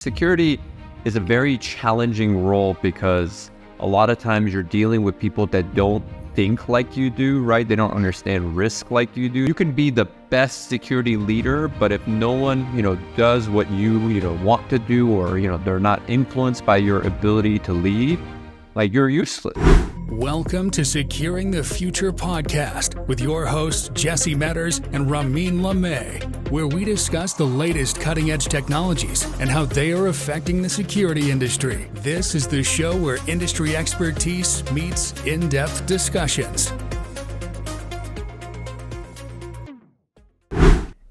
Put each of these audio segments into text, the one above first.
Security is a very challenging role because a lot of times you're dealing with people that don't think like you do, right? They don't understand risk like you do. You can be the best security leader, but if no one, does what you, want to do, or, they're not influenced by your ability to lead, like, you're useless. Welcome to Securing the Future podcast with your hosts, Jesse Meadors and Ramin Lamaie, where we discuss the latest cutting-edge technologies and how they are affecting the security industry. This is the show where industry expertise meets in-depth discussions.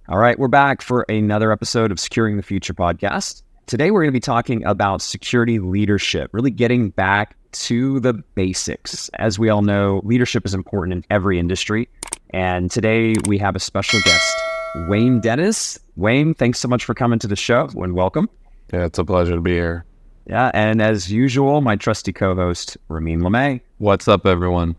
All right, we're back for another episode of Securing the Future podcast. Today, we're going to be talking about security leadership, really getting back to the basics. As we all know, leadership is important in every industry. And today we have a special guest, Wayne Dennis. Wayne, thanks so much for coming to the show and welcome. Yeah, it's a pleasure to be here. Yeah, and as usual, my trusty co-host, Ramin Lamaie. What's up, everyone?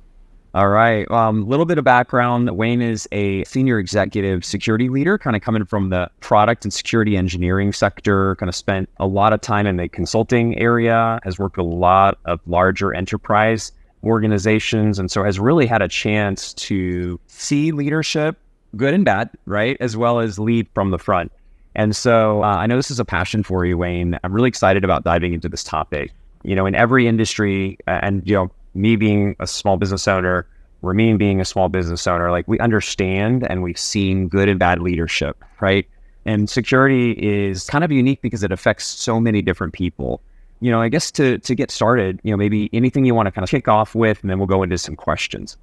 All right, little bit of background. Wayne is a senior executive security leader, kind of coming from the product and security engineering sector, kind of spent a lot of time in the consulting area, has worked with a lot of larger enterprise organizations, and so has really had a chance to see leadership, good and bad, right, as well as lead from the front. And so I know this is a passion for you, Wayne. I'm really excited about diving into this topic. In every industry, and me being a small business owner, Ramin being a small business owner, like, we understand and we've seen good and bad leadership, right? And security is kind of unique because it affects so many different people. I guess to get started, maybe anything you want to kind of kick off with, and then we'll go into some questions.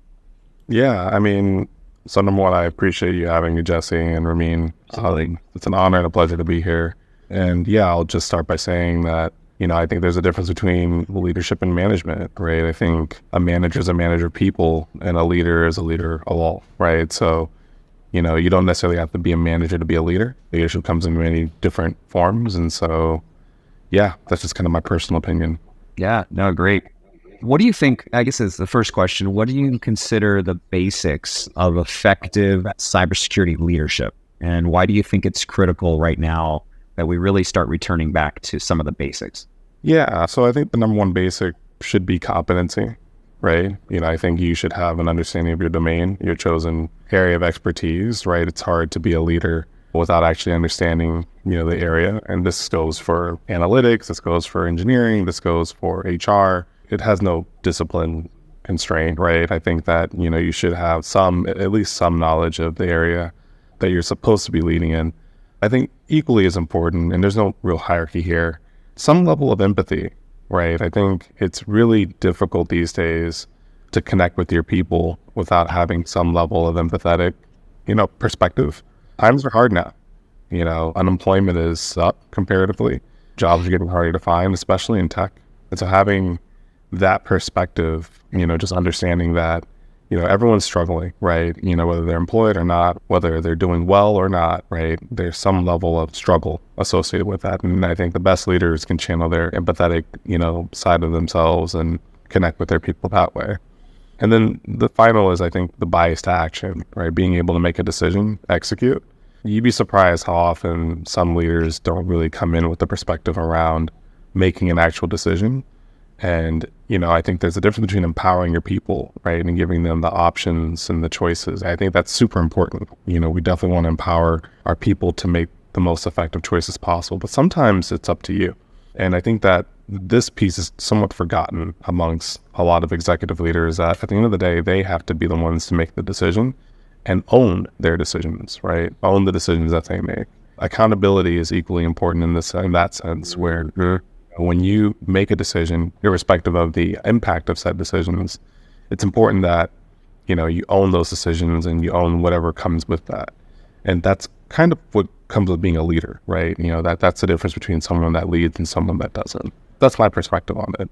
Yeah, so number one, I appreciate you having me, Jesse and Ramin. It's an honor and a pleasure to be here. And yeah, I'll just start by saying that I think there's a difference between leadership and management, right? I think a manager is a manager of people and a leader is a leader of all, right? So, you don't necessarily have to be a manager to be a leader. Leadership comes in many different forms. And so, yeah, that's just kind of my personal opinion. Yeah, no, great. What do you think, I guess is the first question, what do you consider the basics of effective cybersecurity leadership? And why do you think it's critical right now that we really start returning back to some of the basics? Yeah, so I think the number one basic should be competency, right? I think you should have an understanding of your domain, your chosen area of expertise, right? It's hard to be a leader without actually understanding, the area. And this goes for analytics, this goes for engineering, this goes for HR. It has no discipline constraint, right? I think that, you should have at least some knowledge of the area that you're supposed to be leading in. I think equally as important, and there's no real hierarchy here, some level of empathy, right? I think it's really difficult these days to connect with your people without having some level of empathetic, perspective. Times are hard now. Unemployment is up comparatively. Jobs are getting harder to find, especially in tech. And so having that perspective, just understanding that, everyone's struggling, right? Whether they're employed or not, whether they're doing well or not, right? There's some level of struggle associated with that. And I think the best leaders can channel their empathetic, side of themselves and connect with their people that way. And then the final is, I think, the bias to action, right? Being able to make a decision, execute. You'd be surprised how often some leaders don't really come in with the perspective around making an actual decision. And, I think there's a difference between empowering your people, right, and giving them the options and the choices. I think that's super important. We definitely want to empower our people to make the most effective choices possible, but sometimes it's up to you. And I think that this piece is somewhat forgotten amongst a lot of executive leaders, that at the end of the day, they have to be the ones to make the decision and own their decisions, right? Own the decisions that they make. Accountability is equally important in that sense, where when you make a decision, irrespective of the impact of said decisions, it's important that, you own those decisions and you own whatever comes with that. And that's kind of what comes with being a leader, right? That's the difference between someone that leads and someone that doesn't. That's my perspective on it.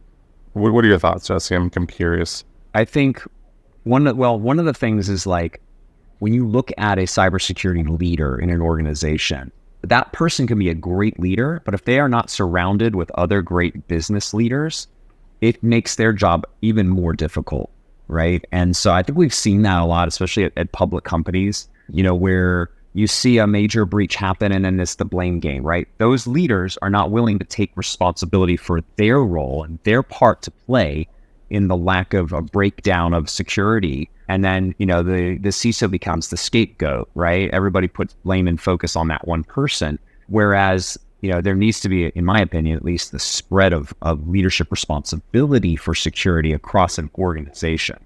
What are your thoughts, Jesse? I'm curious. I think one of the things is, like, when you look at a cybersecurity leader in an organization, that person can be a great leader, but if they are not surrounded with other great business leaders, it makes their job even more difficult, right? And so I think we've seen that a lot, especially at public companies, where you see a major breach happen and then it's the blame game, right? Those leaders are not willing to take responsibility for their role and their part to play in the lack of a breakdown of security. And then, the CISO becomes the scapegoat, right? Everybody puts blame and focus on that one person. Whereas, there needs to be, in my opinion, at least the spread of leadership responsibility for security across an organization.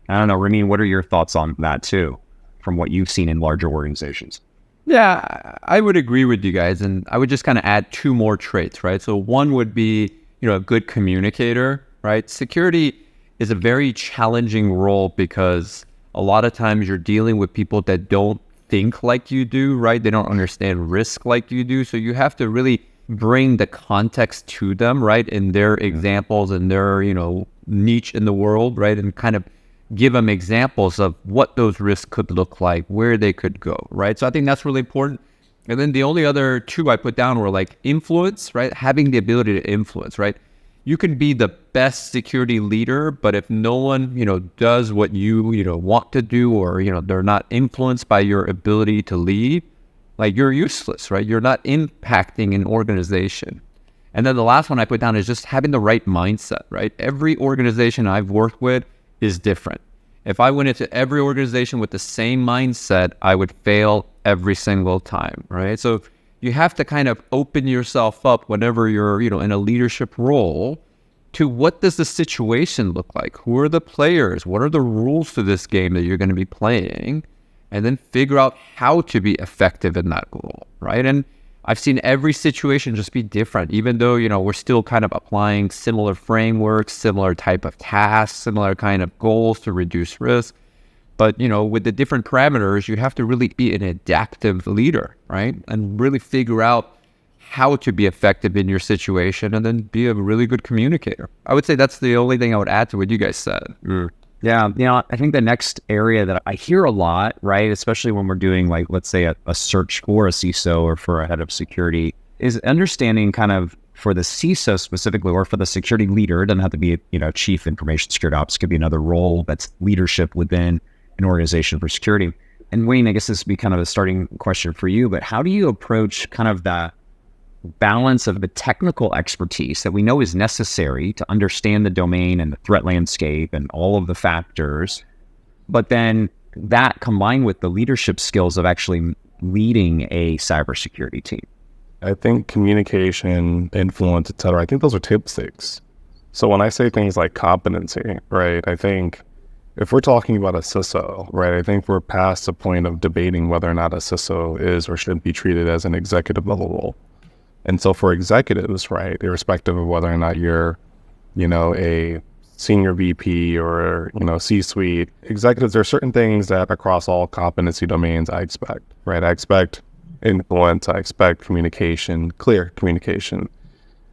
I don't know, Ramin, what are your thoughts on that too, from what you've seen in larger organizations? Yeah, I would agree with you guys. And I would just kind of add two more traits, right? So one would be, a good communicator, right? Security is a very challenging role because a lot of times you're dealing with people that don't think like you do, right? They don't understand risk like you do. So you have to really bring the context to them, right? In their examples and their, niche in the world, right? And kind of give them examples of what those risks could look like, where they could go, right? So I think that's really important. And then the only other two I put down were like influence, right? Having the ability to influence, right? You can be the best security leader, but if no one, does what you, want to do, or, they're not influenced by your ability to lead, like you're useless, right? You're not impacting an organization. And then the last one I put down is just having the right mindset, right? Every organization I've worked with is different. If I went into every organization with the same mindset, I would fail every single time, right? So you have to kind of open yourself up whenever you're, in a leadership role to what does the situation look like? Who are the players? What are the rules to this game that you're going to be playing? And then figure out how to be effective in that role, right? And I've seen every situation just be different, even though, we're still kind of applying similar frameworks, similar type of tasks, similar kind of goals to reduce risk. But, with the different parameters, you have to really be an adaptive leader, right? And really figure out how to be effective in your situation and then be a really good communicator. I would say that's the only thing I would add to what you guys said. Yeah. I think the next area that I hear a lot, right, especially when we're doing like, let's say a search for a CISO or for a head of security, is understanding kind of for the CISO specifically, or for the security leader. It doesn't have to be, chief information security ops. It could be another role that's leadership within an organization for security. And Wayne, I guess this would be kind of a starting question for you, but how do you approach kind of the balance of the technical expertise that we know is necessary to understand the domain and the threat landscape and all of the factors, but then that combined with the leadership skills of actually leading a cybersecurity team? I think communication, influence, et cetera, I think those are table stakes. So when I say things like competency, right, I think if we're talking about a CISO, right, I think we're past the point of debating whether or not a CISO is or should be treated as an executive level role. And so for executives, right, irrespective of whether or not you're, a senior VP or, C-suite, executives, there are certain things that across all competency domains I expect, right? I expect influence, I expect communication, clear communication.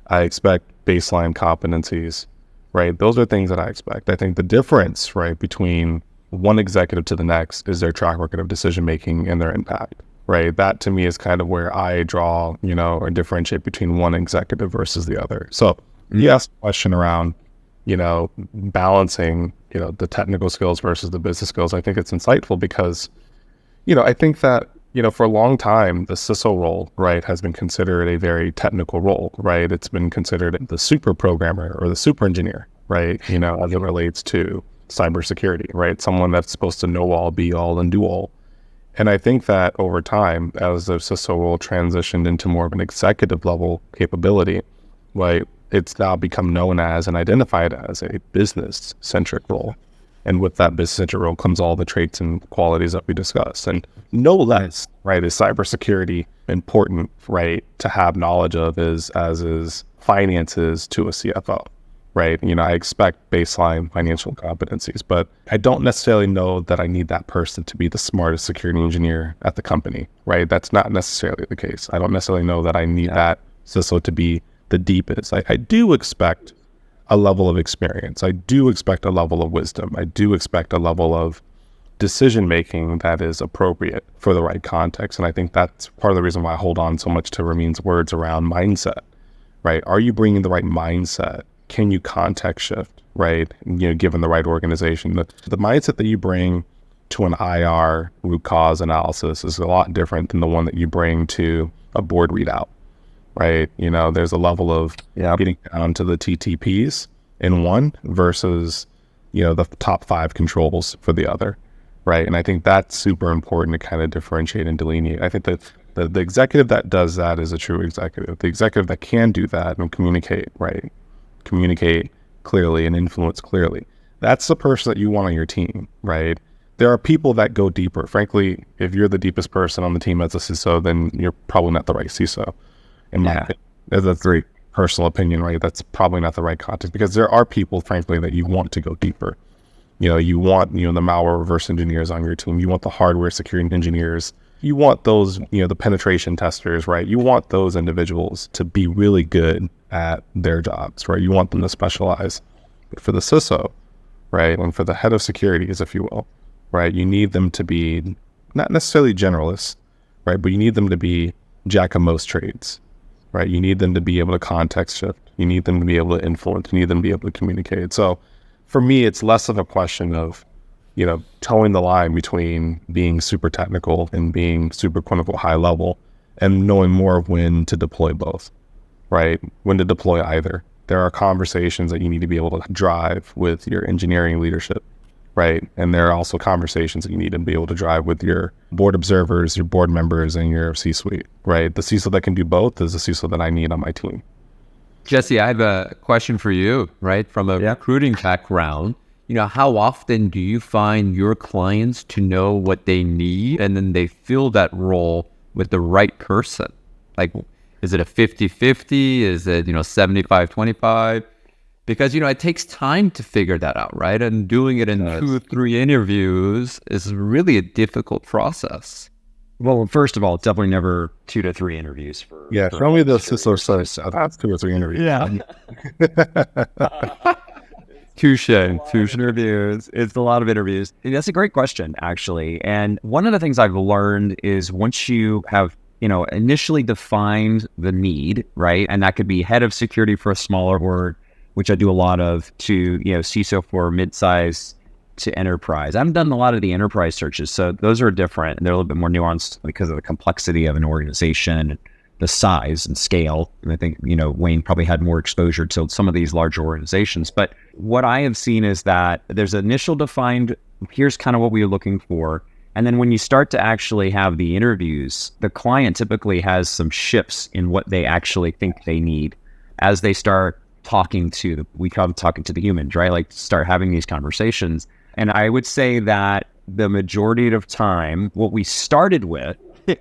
I expect baseline competencies, right? Those are things that I expect. I think the difference, right, between one executive to the next is their track record of decision-making and their impact. Right. That to me is kind of where I draw, or differentiate between one executive versus the other. So you asked a question around, balancing, the technical skills versus the business skills. I think it's insightful because, I think that, for a long time, the CISO role, right, has been considered a very technical role, right? It's been considered the super programmer or the super engineer, right? As it relates to cybersecurity, right? Someone that's supposed to know all, be all, and do all. And I think that over time, as the CISO role transitioned into more of an executive level capability, right, it's now become known as and identified as a business centric role. And with that business centric role comes all the traits and qualities that we discussed. And no less, right, is cybersecurity important, right, to have knowledge of as is finances to a CFO. Right. I expect baseline financial competencies, but I don't necessarily know that I need that person to be the smartest security engineer at the company. Right. That's not necessarily the case. I don't necessarily know that I need that CISO to be the deepest. I do expect a level of experience. I do expect a level of wisdom. I do expect a level of decision making that is appropriate for the right context. And I think that's part of the reason why I hold on so much to Ramin's words around mindset. Right. Are you bringing the right mindset? Can you context shift, right? Given the right organization, the mindset that you bring to an IR root cause analysis is a lot different than the one that you bring to a board readout, right? There's a level of getting down to the TTPs in one versus, the top 5 controls for the other, right? And I think that's super important to kind of differentiate and delineate. I think that the executive that does that is a true executive. The executive that can do that and communicate, right? Communicate clearly and influence clearly. That's the person that you want on your team, right? There are people that go deeper. Frankly, if you're the deepest person on the team as a CISO, then you're probably not the right CISO. In my opinion, that's a very personal opinion, right? That's probably not the right context, because there are people, frankly, that you want to go deeper. You want, the malware reverse engineers on your team. You want the hardware security engineers. You want those, the penetration testers, right? You want those individuals to be really good at their jobs, right? You want them to specialize. But for the CISO, right, and for the head of securities, if you will, right, you need them to be not necessarily generalists, right, but you need them to be jack of most trades, right? You need them to be able to context shift. You need them to be able to influence. You need them to be able to communicate. So for me, it's less of a question of, towing the line between being super technical and being super quote unquote high level, and knowing more of when to deploy both, right? When to deploy either. There are conversations that you need to be able to drive with your engineering leadership, right? And there are also conversations that you need to be able to drive with your board observers, your board members, and your C-suite, right? The CISO that can do both is the CISO that I need on my team. Jesse, I have a question for you, right? From a recruiting background, how often do you find your clients to know what they need and then they fill that role with the right person? Like, is it a 50-50? Is it, 75-25? Because, it takes time to figure that out, right? And doing it in 2 or 3 interviews is really a difficult process. Well, first of all, it's definitely never 2 to 3 interviews. Show me the CISO size. That's 2 or 3 interviews. Touche interviews. It's a lot of interviews. That's a great question, actually. And one of the things I've learned is once you have, initially defined the need, right? And that could be head of security for a smaller org, which I do a lot of, to, CISO for mid-size to enterprise. I've done a lot of the enterprise searches, so those are different. They're a little bit more nuanced because of the complexity of an organization, the size and scale. And I think, Wayne probably had more exposure to some of these larger organizations. But what I have seen is that there's initial defined, here's kind of what we are looking for. And then when you start to actually have the interviews, the client typically has some shifts in what they actually think they need as they start talking to we call them talking to the humans, right? Like start having these conversations. And I would say that the majority of time, what we started with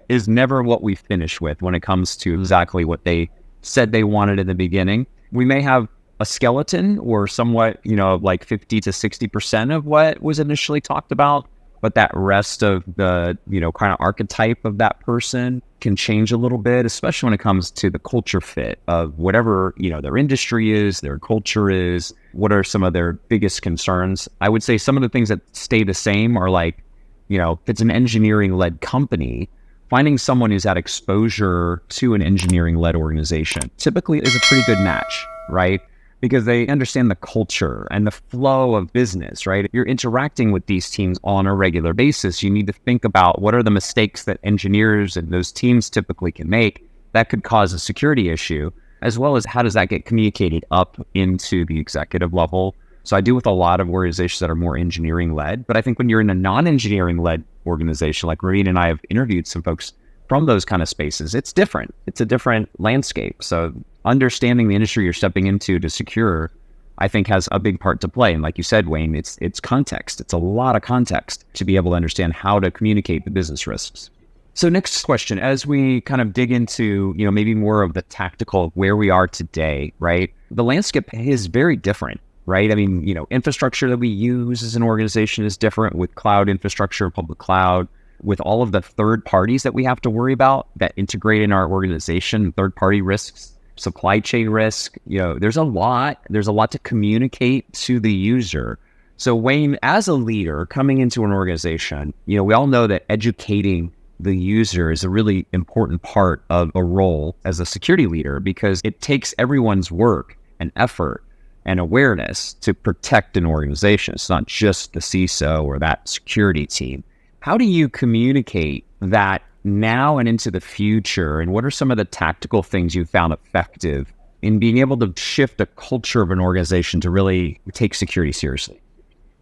is never what we finish with when it comes to exactly what they said they wanted in the beginning. We may have a skeleton or somewhat, like 50 to 60% of what was initially talked about, but that rest of the, kind of archetype of that person can change a little bit, especially when it comes to the culture fit of whatever, their industry is, their culture is, what are some of their biggest concerns. I would say some of the things that stay the same are like, if it's an engineering-led company, finding someone who's had exposure to an engineering-led organization typically is a pretty good match, right? Because they understand the culture and the flow of business, right? If you're interacting with these teams on a regular basis, you need to think about what are the mistakes that engineers and those teams typically can make that could cause a security issue, as well as how does that get communicated up into the executive level. So I do with a lot of organizations that are more engineering-led, but I think when you're in a non-engineering-led organization, like Ramin and I have interviewed some folks from those kind of spaces, it's different. It's a different landscape. So understanding the industry you're stepping into to secure, I think has a big part to play. And like you said, Wayne, it's context. It's a lot of context to be able to understand how to communicate the business risks. So next question, as we kind of dig into, maybe more of the tactical of where we are today, right? The landscape is very different, right? I mean, infrastructure that we use as an organization is different with cloud infrastructure, public cloud, with all of the third parties that we have to worry about that integrate in our organization, third party risks, supply chain risk. There's a lot to communicate to the user. So Wayne, as a leader coming into an organization, we all know that educating the user is a really important part of a role as a security leader, because it takes everyone's work and effort and awareness to protect an organization. It's not just the CISO or that security team. How do you communicate that now and into the future? And what are some of the tactical things you found effective in being able to shift a culture of an organization to really take security seriously?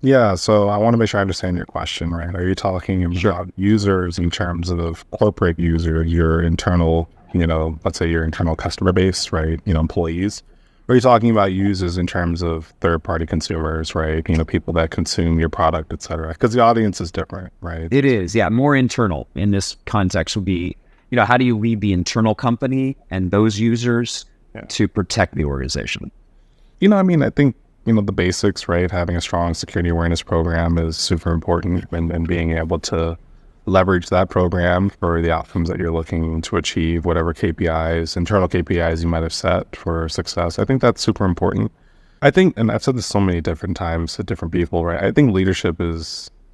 Yeah, so I want to make sure I understand your question, right? Are you talking about users in terms of corporate users, your internal, let's say your internal customer base, right? Employees? Or are you talking about users in terms of third-party consumers, right? People that consume your product, et cetera? Because the audience is different, right? It is, yeah. More internal in this context would be, how do you lead the internal company and those users to protect the organization? I think, the basics, right? Having a strong security awareness program is super important, and being able to leverage that program for the outcomes that you're looking to achieve, whatever KPIs, internal KPIs you might have set for success. I think that's super important. I think, and I've said this so many different times to different people, right? I think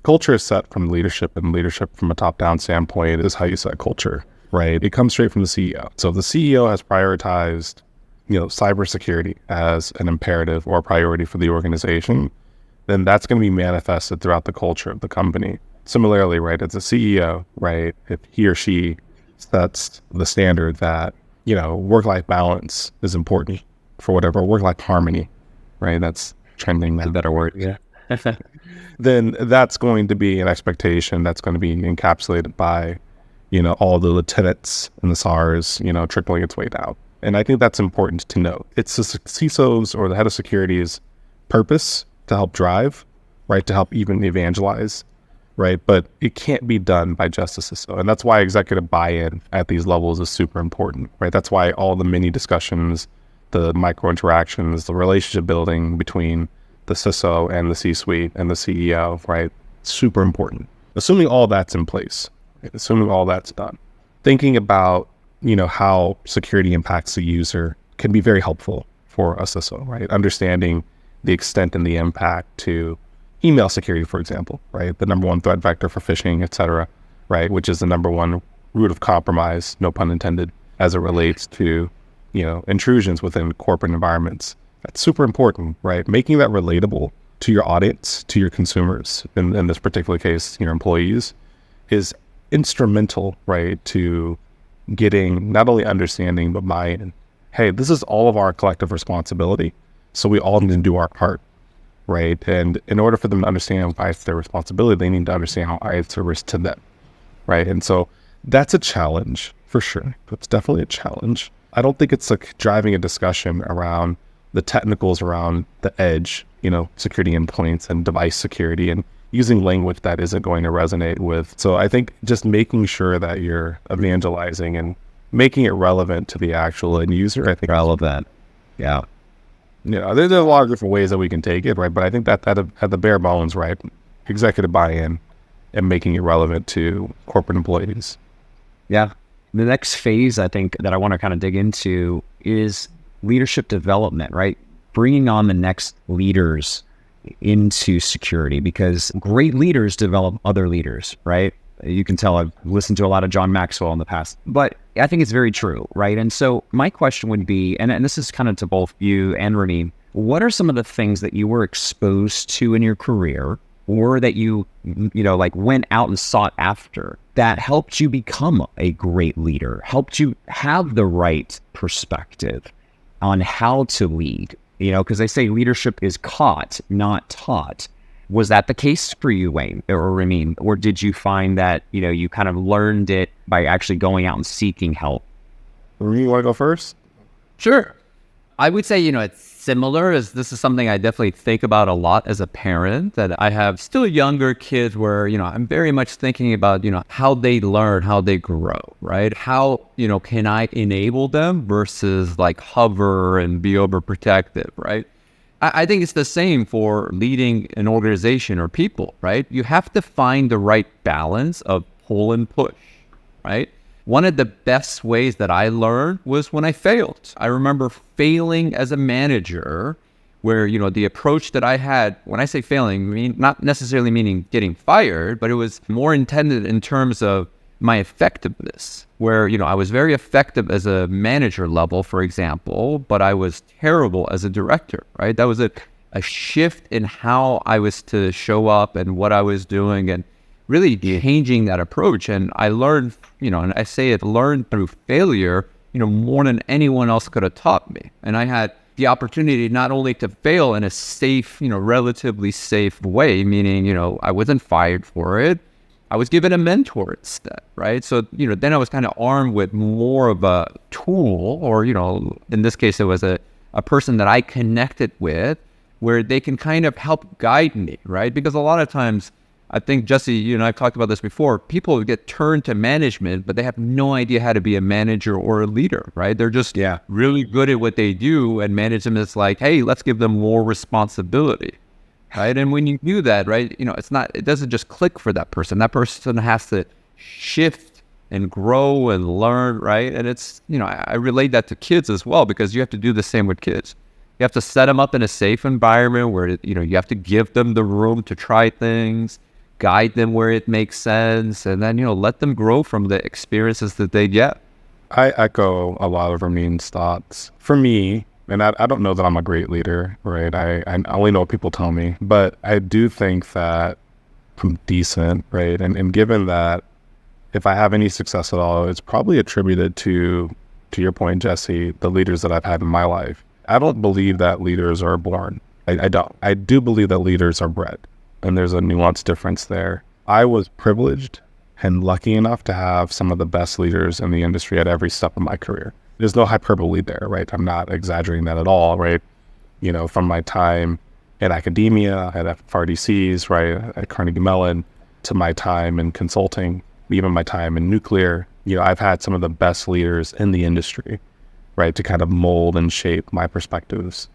culture is set from leadership, and leadership from a top-down standpoint is how you set culture, right? It comes straight from the CEO. So if the CEO has prioritized, cybersecurity as an imperative or a priority for the organization, then that's going to be manifested throughout the culture of the company. Similarly, right, as a CEO, right, if he or she sets the standard that, work-life balance is important for whatever, work-life harmony, right, that's trending. That's a better word. Yeah. Then that's going to be an expectation that's going to be encapsulated by, all the lieutenants and the SARs, trickling its way down. And I think that's important to note. It's the CISO's or the head of security's purpose to help drive, right, to help even evangelize, right? But it can't be done by just a CISO. And that's why executive buy-in at these levels is super important, right? That's why all the mini discussions, the micro interactions, the relationship building between the CISO and the C-suite and the CEO, right? Super important. Assuming all that's in place, right? Assuming all that's done, thinking about, how security impacts the user can be very helpful for a CISO, right? Understanding the extent and the impact to email security, for example, right? The number one threat vector for phishing, et cetera, right? Which is the number one root of compromise, no pun intended, as it relates to, intrusions within corporate environments. That's super important, right? Making that relatable to your audience, to your consumers, in this particular case, your employees, is instrumental, right, to getting not only understanding, but buy-in. Hey, this is all of our collective responsibility. So we all need to do our part, right? And in order for them to understand why it's their responsibility, they need to understand how it's a risk to them, right? And so that's a challenge for sure. It's definitely a challenge. I don't think it's like driving a discussion around the technicals around the edge, security endpoints and device security, and using language that isn't going to resonate with. So I think just making sure that you're evangelizing and making it relevant to the actual end user, I think Relevant. Yeah. There's a lot of different ways that we can take it, right? But I think that at the bare bones, right, executive buy-in and making it relevant to corporate employees. Yeah. The next phase, I think, that I want to kind of dig into is leadership development, right? Bringing on the next leaders into security, because great leaders develop other leaders, right? You can tell I've listened to a lot of John Maxwell in the past, but I think it's very true, right? And so my question would be, and this is kind of to both you and Ramin, what are some of the things that you were exposed to in your career, or that you went out and sought after, that helped you become a great leader, helped you have the right perspective on how to lead? Because they say leadership is caught, not taught. Was that the case for you, Wayne or Ramin? Or did you find that, you kind of learned it by actually going out and seeking help? Ramin, you want to go first? Sure. I would say, it's similar, as this is something I definitely think about a lot as a parent, that I have still younger kids where, I'm very much thinking about, how they learn, how they grow, right? How, can I enable them versus like hover and be overprotective, right? I think it's the same for leading an organization or people, right? You have to find the right balance of pull and push, right? One of the best ways that I learned was when I failed. I remember failing as a manager where, the approach that I had, when I say failing, not necessarily meaning getting fired, but it was more intended in terms of my effectiveness, where, I was very effective as a manager level, for example, but I was terrible as a director, right? That was a shift in how I was to show up and what I was doing, and really changing that approach. And I learned, and I say it, learned through failure, more than anyone else could have taught me. And I had the opportunity not only to fail in a safe, relatively safe way, meaning, I wasn't fired for it. I was given a mentor instead, right? So, then I was kind of armed with more of a tool, or, in this case, it was a person that I connected with, where they can kind of help guide me, right? Because a lot of times, I think, Jesse, you and I have talked about this before, people get turned to management, but they have no idea how to be a manager or a leader, right? They're just really good at what they do, and management is like, hey, let's give them more responsibility, right? And when you do that, right, it doesn't just click for that person. That person has to shift and grow and learn, right? And it's, I relate that to kids as well, because you have to do the same with kids. You have to set them up in a safe environment where, you have to give them the room to try things, guide them where it makes sense, and then, let them grow from the experiences that they get. I echo a lot of Ramin's thoughts. For me, and I don't know that I'm a great leader, right? I only know what people tell me, but I do think that I'm decent, right? And given that if I have any success at all, it's probably attributed to your point, Jesse, the leaders that I've had in my life. I don't believe that leaders are born. I don't. I do believe that leaders are bred, and there's a nuanced difference there. I was privileged and lucky enough to have some of the best leaders in the industry at every step of my career. There's no hyperbole there, right? I'm not exaggerating that at all, right? From my time in academia, at FRDCs, right, at Carnegie Mellon, to my time in consulting, even my time in nuclear, I've had some of the best leaders in the industry, right, to kind of mold and shape my perspectives.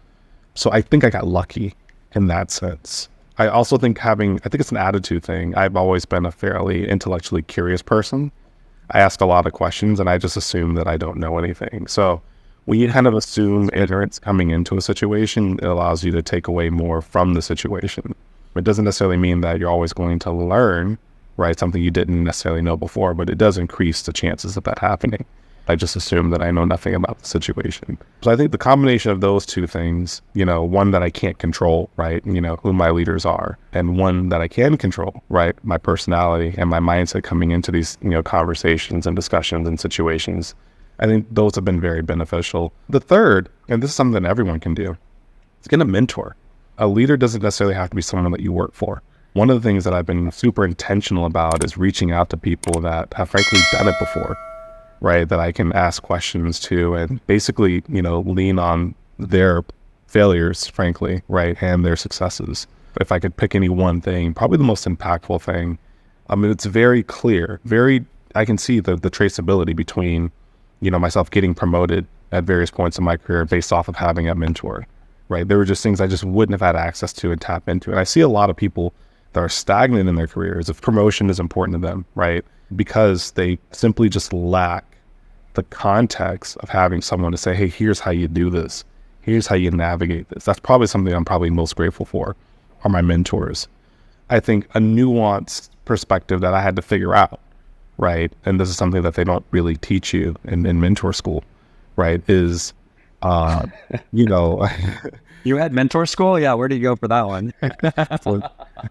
So I think I got lucky in that sense. I also think it's an attitude thing. I've always been a fairly intellectually curious person. I ask a lot of questions, and I just assume that I don't know anything. So when you kind of assume ignorance coming into a situation, it allows you to take away more from the situation. It doesn't necessarily mean that you're always going to learn, right, something you didn't necessarily know before, but it does increase the chances of that happening. I just assume that I know nothing about the situation. So I think the combination of those two things, one that I can't control, right, who my leaders are, and one that I can control, right, my personality and my mindset coming into these, conversations and discussions and situations, I think those have been very beneficial. The third, and this is something that everyone can do, is get a mentor. A leader doesn't necessarily have to be someone that you work for. One of the things that I've been super intentional about is reaching out to people that have frankly done it before, right, that I can ask questions to and basically, lean on their failures, frankly, right, and their successes. If I could pick any one thing, probably the most impactful thing, it's very clear, I can see the traceability between, myself getting promoted at various points in my career based off of having a mentor, right? There were just things I just wouldn't have had access to and tap into. And I see a lot of people that are stagnant in their careers if promotion is important to them, right? Because they simply just lack the context of having someone to say, hey, here's how you do this. Here's how you navigate this. That's probably something I'm probably most grateful for, are my mentors. I think a nuanced perspective that I had to figure out, right? And this is something that they don't really teach you in mentor school, right? Is, You had mentor school? Yeah, where do you go for that one?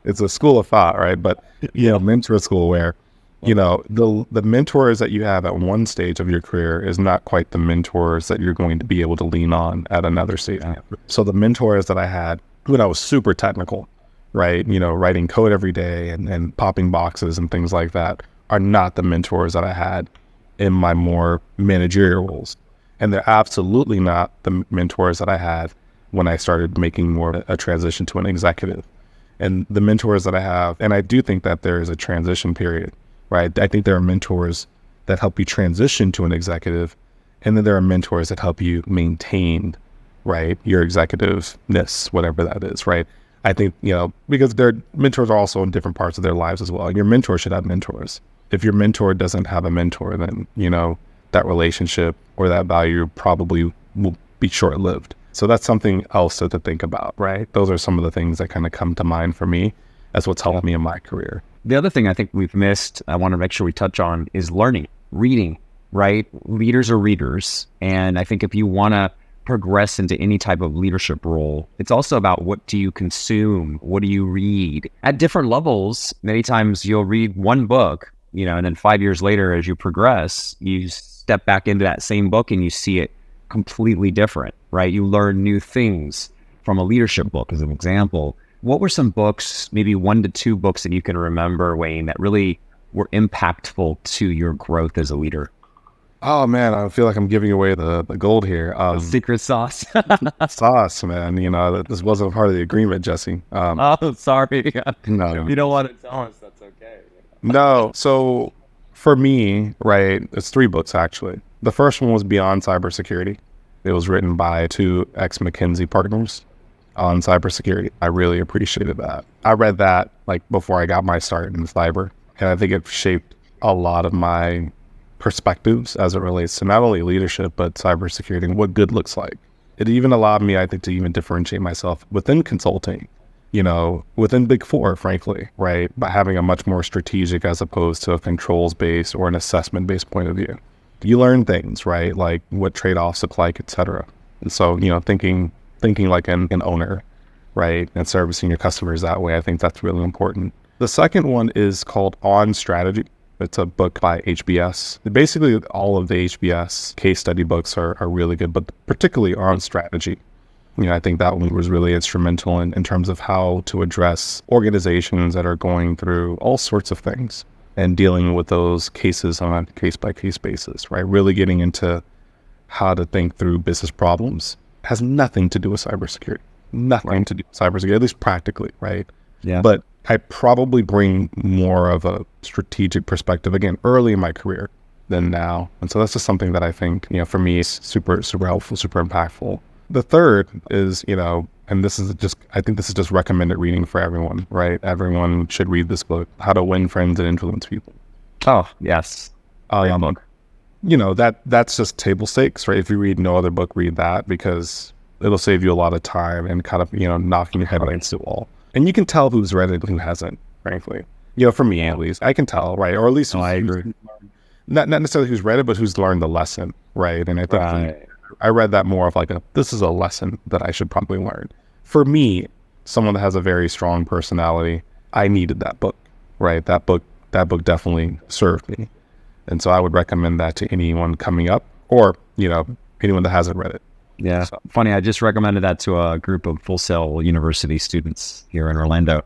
It's a school of thought, right? But, mentor school where, the mentors that you have at one stage of your career is not quite the mentors that you're going to be able to lean on at another stage. So the mentors that I had when I was super technical, right, writing code every day and popping boxes and things like that, are not the mentors that I had in my more managerial roles. And they're absolutely not the mentors that I had when I started making more a transition to an executive. And the mentors that I have, and I do think that there is a transition period, right? I think there are mentors that help you transition to an executive, and then there are mentors that help you maintain, right, your executiveness, whatever that is, right? I think, because their mentors are also in different parts of their lives as well. Your mentor should have mentors. If your mentor doesn't have a mentor, then, that relationship or that value probably will be short-lived. So that's something else to think about, right? Those are some of the things that kind of come to mind for me as what's helped me in my career. The other thing I think we've missed, I want to make sure we touch on, is learning, reading, right? Leaders are readers. And I think if you want to progress into any type of leadership role, it's also about what do you consume? What do you read? At different levels, many times you'll read one book, and then 5 years later, as you progress, you step back into that same book and you see it completely different, right? You learn new things from a leadership book, as an example. What were some books, maybe 1 to 2 books that you can remember, Wayne, that really were impactful to your growth as a leader? Oh man, I feel like I'm giving away the gold here. Secret sauce. Sauce, man. This wasn't part of the agreement, Jesse. Oh, sorry. No. If you don't want to tell us, that's okay. No. So for me, right, it's 3 books actually. The first one was Beyond Cybersecurity. It was written by 2 ex-McKinsey partners on cybersecurity. I really appreciated that. I read that before I got my start in cyber, and I think it shaped a lot of my perspectives as it relates to not only leadership, but cybersecurity and what good looks like. It even allowed me, I think, to even differentiate myself within consulting, within Big Four, frankly, right? By having a much more strategic as opposed to a controls-based or an assessment-based point of view. You learn things, right? Like what trade-offs look like, et cetera. And so, thinking like an owner, right? And servicing your customers that way, I think that's really important. The second one is called On Strategy. It's a book by HBS. Basically, all of the HBS case study books are really good, but particularly On Strategy. I think that one was really instrumental in terms of how to address organizations that are going through all sorts of things and dealing with those cases on a case-by-case basis, right? Really getting into how to think through business problems. Has nothing to do with cybersecurity. Nothing to do with cybersecurity, at least practically, right? Yeah. But I probably bring more of a strategic perspective, again, early in my career than now. And so that's just something that I think, for me is super, super helpful, super impactful. The third is, and I think this is just recommended reading for everyone, right? Everyone should read this book, How to Win Friends and Influence People. Oh, yes. Book. That's just table stakes, right? If you read no other book, read that, because it'll save you a lot of time and kind of, knocking your head against the wall. And you can tell who's read it and who hasn't, frankly. For me at least, I can tell, right? Or at least I agree. Not necessarily who's read it, but who's learned the lesson, right? And I think I read that more of this is a lesson that I should probably learn. For me, someone that has a very strong personality, I needed that book, right? That book definitely served me. And so I would recommend that to anyone coming up or, anyone that hasn't read it. Yeah. So. Funny, I just recommended that to a group of Full Sail University students here in Orlando.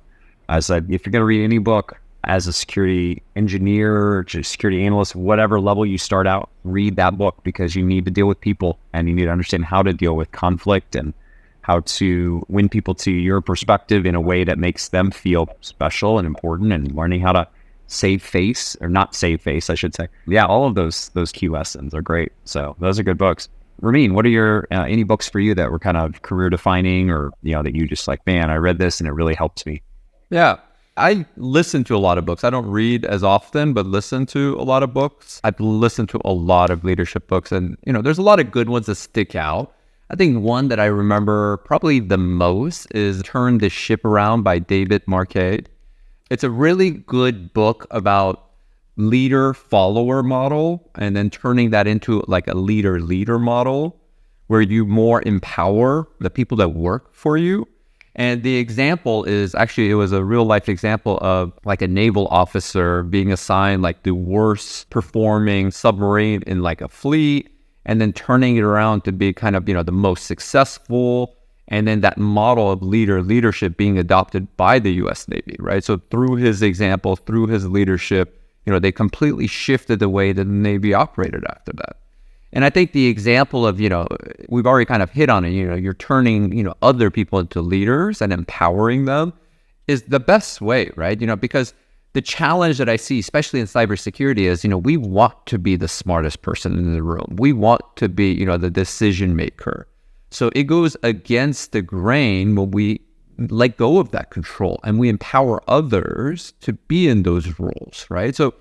I said, if you're going to read any book as a security engineer, security analyst, whatever level you start out, read that book, because you need to deal with people and you need to understand how to deal with conflict and how to win people to your perspective in a way that makes them feel special and important, and learning how to save face, or not save face, I should say. Yeah, all of those key lessons are great. So those are good books. Ramin, what are your any books for you that were kind of career defining, or that you just man, I read this and it really helped me? Yeah, I listen to a lot of books. I don't read as often, but listen to a lot of books. I've listened to a lot of leadership books, and there's a lot of good ones that stick out. I think one that I remember probably the most is Turn the Ship Around by David Marquet. It's a really good book about leader-follower model, and then turning that into a leader-leader model where you more empower the people that work for you. And the example is actually, it was a real life example of a naval officer being assigned the worst performing submarine in a fleet, and then turning it around to be kind of, the most successful. And then that model of leadership being adopted by the U.S. Navy, right? So through his example, through his leadership, they completely shifted the way that the Navy operated after that. And I think the example of, we've already kind of hit on it, you're turning, other people into leaders and empowering them is the best way, right? Because the challenge that I see, especially in cybersecurity, is, we want to be the smartest person in the room. We want to be, the decision maker. So it goes against the grain when we let go of that control and we empower others to be in those roles, right? So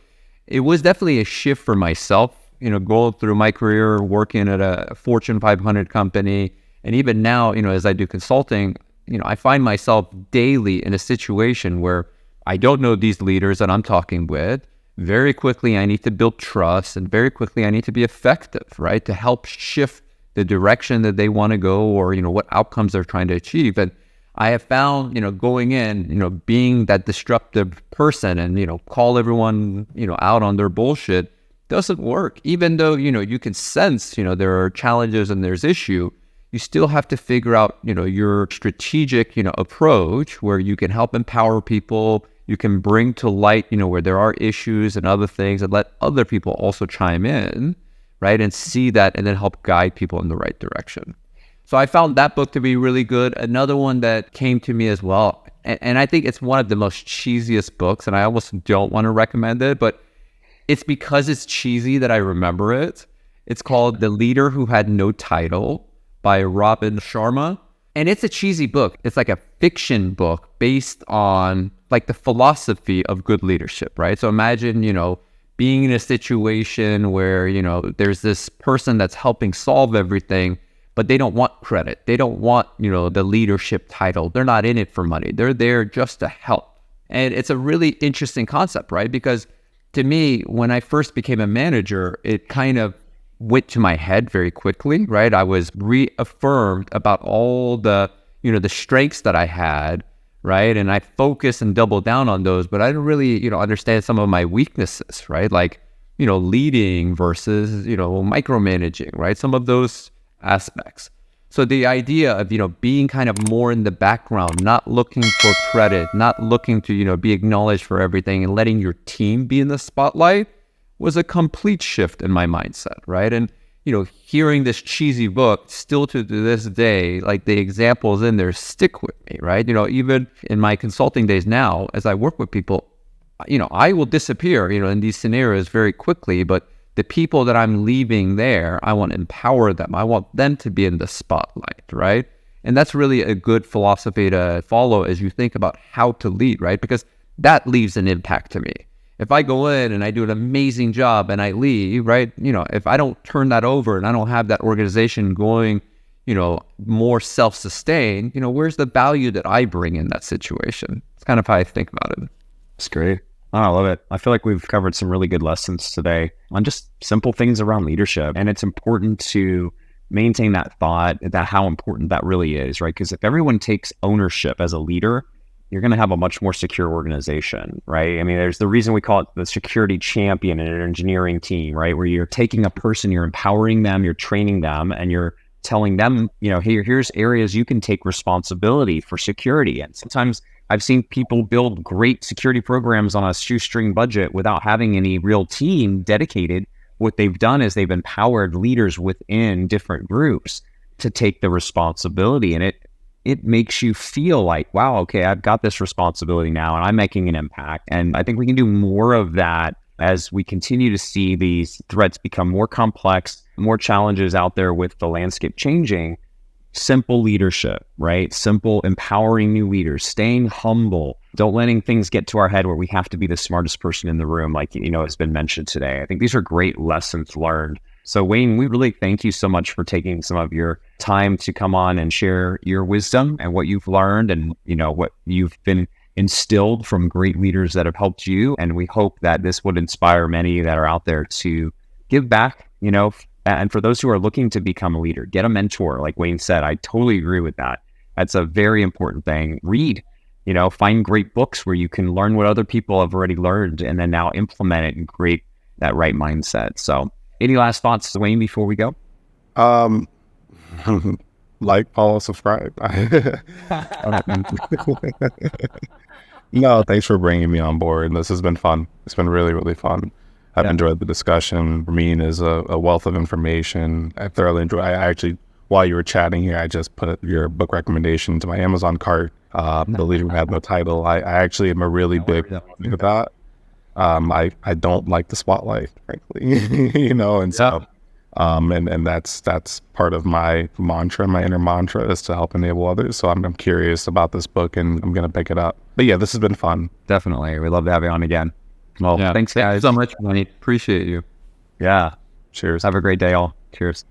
it was definitely a shift for myself, going through my career, working at a Fortune 500 company. And even now, as I do consulting, I find myself daily in a situation where I don't know these leaders that I'm talking with. Very quickly, I need to build trust, and very quickly, I need to be effective, right? To help shift the direction that they want to go, or, what outcomes they're trying to achieve. And I have found, going in, being that disruptive person and, call everyone, out on their bullshit doesn't work. Even though, you can sense, there are challenges and there's issue, you still have to figure out, your strategic, approach where you can help empower people, you can bring to light, where there are issues and other things, and let other people also chime in, right? And see that, and then help guide people in the right direction. So I found that book to be really good. Another one that came to me as well, and I think it's one of the most cheesiest books, and I almost don't want to recommend it, but it's because it's cheesy that I remember it. It's called The Leader Who Had No Title by Robin Sharma. And it's a cheesy book. It's like a fiction book based on like the philosophy of good leadership, right? So imagine, being in a situation where, there's this person that's helping solve everything, but they don't want credit. They don't want, the leadership title. They're not in it for money. They're there just to help. And it's a really interesting concept, right? Because to me, when I first became a manager, it kind of went to my head very quickly, right? I was reaffirmed about all the, the strengths that I had, right? And I focused and doubled down on those, but I didn't really, understand some of my weaknesses, right? Like, leading versus, micromanaging, right? Some of those aspects. So the idea of, being kind of more in the background, not looking for credit, not looking to, be acknowledged for everything, and letting your team be in the spotlight was a complete shift in my mindset, right? And, hearing this cheesy book still to this day, like the examples in there stick with me, right? Even in my consulting days now, as I work with people, I will disappear, in these scenarios very quickly, but the people that I'm leaving there, I want to empower them. I want them to be in the spotlight, right? And that's really a good philosophy to follow as you think about how to lead, right? Because that leaves an impact to me. If I go in and I do an amazing job and I leave, right? If I don't turn that over and I don't have that organization going, more self-sustained, where's the value that I bring in that situation? It's kind of how I think about it. That's great. Oh, I love it. I feel like we've covered some really good lessons today on just simple things around leadership. And it's important to maintain that thought that how important that really is, right? Because if everyone takes ownership as a leader, you're going to have a much more secure organization, right? I mean, there's the reason we call it the security champion in an engineering team, right? Where you're taking a person, you're empowering them, you're training them, and you're telling them, here's areas you can take responsibility for security. And sometimes I've seen people build great security programs on a shoestring budget without having any real team dedicated. What they've done is they've empowered leaders within different groups to take the responsibility. And it makes you feel like, wow, okay, I've got this responsibility now and I'm making an impact. And I think we can do more of that as we continue to see these threats become more complex, more challenges out there with the landscape changing. Simple leadership, right? Simple empowering new leaders, staying humble, don't letting things get to our head where we have to be the smartest person in the room, like, has been mentioned today. I think these are great lessons learned. So Wayne, we really thank you so much for taking some of your time to come on and share your wisdom and what you've learned and, what you've been instilled from great leaders that have helped you. And we hope that this would inspire many that are out there to give back, and for those who are looking to become a leader, get a mentor. Like Wayne said, I totally agree with that. That's a very important thing. Read, find great books where you can learn what other people have already learned and then now implement it and create that right mindset. So any last thoughts, Wayne, before we go? Like, follow, subscribe. No, thanks for bringing me on board. This has been fun. It's been really, really fun. I've enjoyed the discussion. Ramin is a wealth of information. I thoroughly enjoy. I actually, while you were chatting here, I just put your book recommendation to my Amazon cart. The Leader Who Had No Title. I actually am a really big fan of that. I don't like the spotlight, frankly, and so, and that's part of my mantra. My inner mantra is to help enable others. So I'm curious about this book, and I'm gonna pick it up. But yeah, this has been fun. Definitely, we'd love to have you on again. Well, thanks, guys. Thanks so much, Manny. Appreciate you. Yeah. Cheers. Have a great day, all. Cheers.